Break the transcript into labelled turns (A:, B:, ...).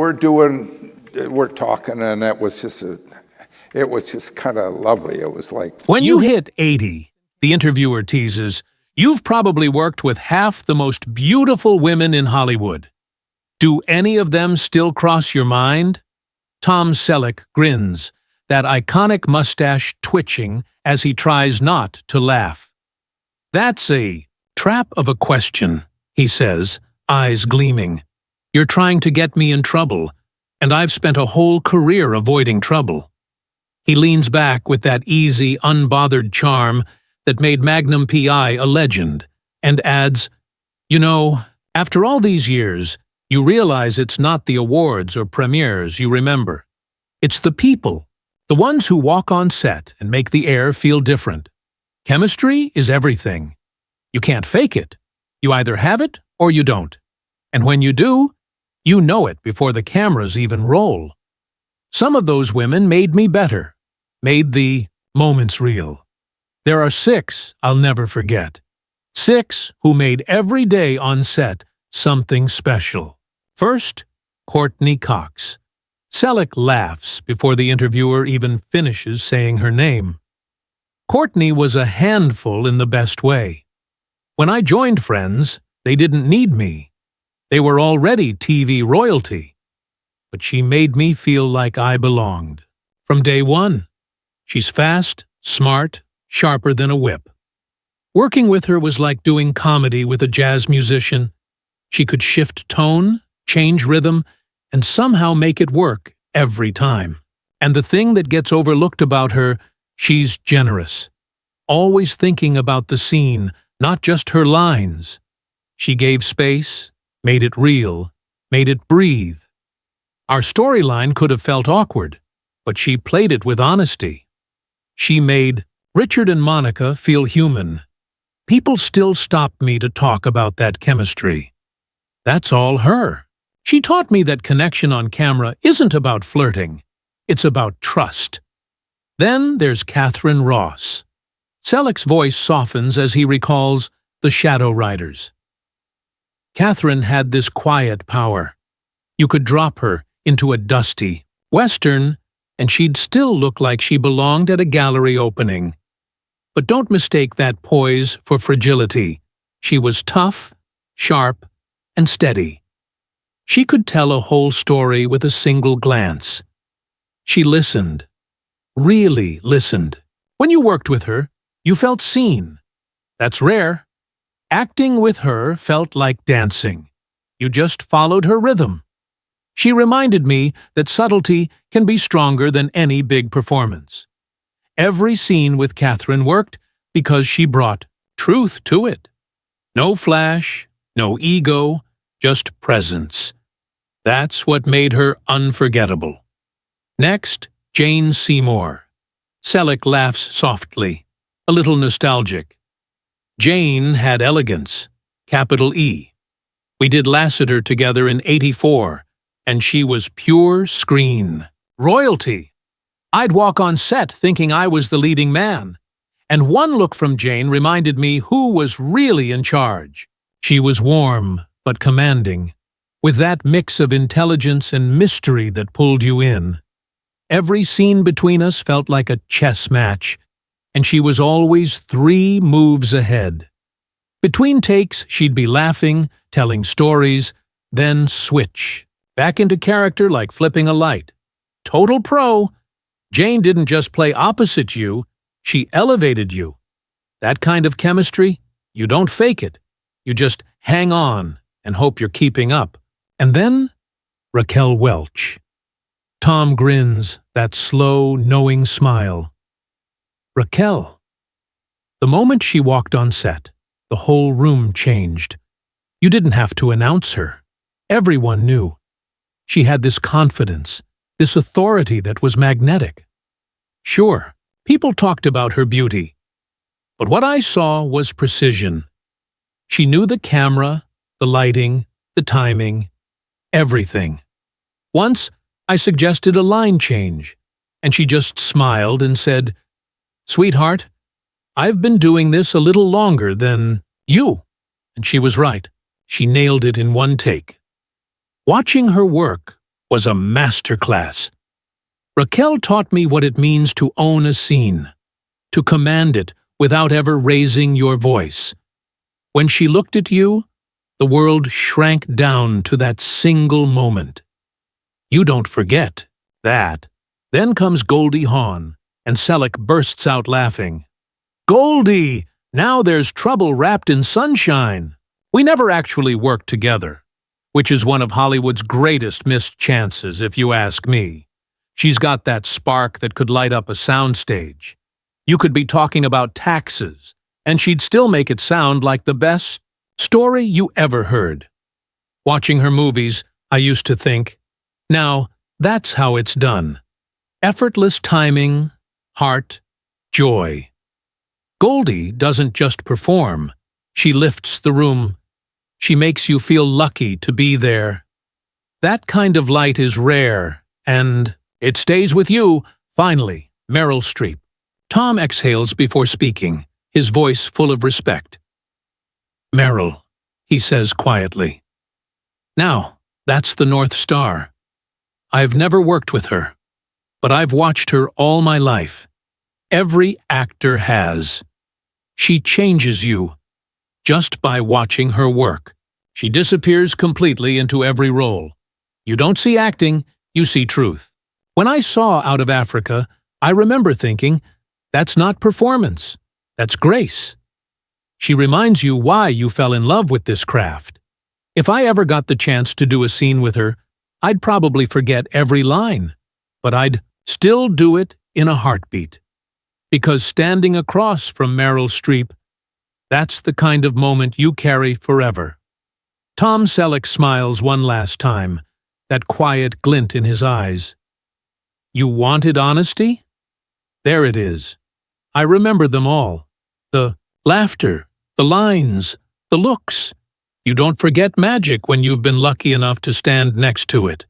A: we're talking, and it was just kind of lovely. It was like,
B: when you hit 80, the interviewer teases, you've probably worked with half the most beautiful women in Hollywood. Do any of them still cross your mind? Tom Selleck grins, that iconic mustache twitching as he tries not to laugh. That's a trap of a question, he says, eyes gleaming. You're trying to get me in trouble, and I've spent a whole career avoiding trouble. He leans back with that easy, unbothered charm that made Magnum PI a legend, and adds, you know, after all these years, you realize it's not the awards or premieres you remember. It's the people, the ones who walk on set and make the air feel different. Chemistry is everything. You can't fake it. You either have it or you don't. And when you do, you know it before the cameras even roll. Some of those women made me better, made the moments real. There are 6 I'll never forget. 6 who made every day on set something special. First, Courtney Cox. Selleck laughs before the interviewer even finishes saying her name. Courtney was a handful in the best way. When I joined Friends, they didn't need me. They were already TV royalty. But she made me feel like I belonged. From day one. She's fast, smart, sharper than a whip. Working with her was like doing comedy with a jazz musician. She could shift tone, change rhythm, and somehow make it work every time. And the thing that gets overlooked about her, she's generous. Always thinking about the scene, not just her lines. She gave space, made it real, made it breathe. Our storyline could have felt awkward, but she played it with honesty. She made Richard and Monica feel human. People still stop me to talk about that chemistry. That's all her. She taught me that connection on camera isn't about flirting. It's about trust. Then there's Catherine Ross. Selleck's voice softens as he recalls the Shadow Riders. Catherine had this quiet power. You could drop her into a dusty Western, and she'd still look like she belonged at a gallery opening. But don't mistake that poise for fragility. She was tough, sharp, and steady. She could tell a whole story with a single glance. She listened. Really listened. When you worked with her, you felt seen. That's rare. Acting with her felt like dancing. You just followed her rhythm. She reminded me that subtlety can be stronger than any big performance. Every scene with Catherine worked because she brought truth to it. No flash, no ego, just presence. That's what made her unforgettable. Next, Jane Seymour. Selleck laughs softly, a little nostalgic. Jane had elegance, capital E. We did Lassiter together in '84, and she was pure screen. Royalty. I'd walk on set thinking I was the leading man, and one look from Jane reminded me who was really in charge. She was warm, but commanding, with that mix of intelligence and mystery that pulled you in. Every scene between us felt like a chess match, and she was always 3 moves ahead. Between takes, she'd be laughing, telling stories, then switch, back into character like flipping a light. Total pro. Jane didn't just play opposite you, she elevated you. That kind of chemistry, you don't fake it. You just hang on and hope you're keeping up. And then, Raquel Welch. Tom grins, that slow, knowing smile. Raquel. The moment she walked on set, the whole room changed. You didn't have to announce her. Everyone knew. She had this confidence, this authority that was magnetic. Sure, people talked about her beauty, but what I saw was precision. She knew the camera, the lighting, the timing, everything. Once, I suggested a line change, and she just smiled and said, "Sweetheart, I've been doing this a little longer than you." And she was right. She nailed it in one take. Watching her work was a masterclass. Raquel taught me what it means to own a scene, to command it without ever raising your voice. When she looked at you, the world shrank down to that single moment. You don't forget that. Then comes Goldie Hawn, and Selleck bursts out laughing. "Goldie! Now there's trouble wrapped in sunshine." We never actually worked together, which is one of Hollywood's greatest missed chances, if you ask me. She's got that spark that could light up a soundstage. You could be talking about taxes, and she'd still make it sound like the best story you ever heard. Watching her movies, I used to think, now, that's how it's done. Effortless timing, heart, joy. Goldie doesn't just perform. She lifts the room. She makes you feel lucky to be there. That kind of light is rare, and it stays with you. Finally, Meryl Streep. Tom exhales before speaking, his voice full of respect. "Meryl," he says quietly. "Now, that's the North Star. I've never worked with her, but I've watched her all my life. Every actor has. She changes you just by watching her work. She disappears completely into every role. You don't see acting, you see truth. When I saw Out of Africa, I remember thinking, that's not performance, that's grace. She reminds you why you fell in love with this craft. If I ever got the chance to do a scene with her, I'd probably forget every line, but I'd still do it in a heartbeat. Because standing across from Meryl Streep, that's the kind of moment you carry forever." Tom Selleck smiles one last time, that quiet glint in his eyes. "You wanted honesty? There it is. I remember them all. The laughter, the lines, the looks. You don't forget magic when you've been lucky enough to stand next to it."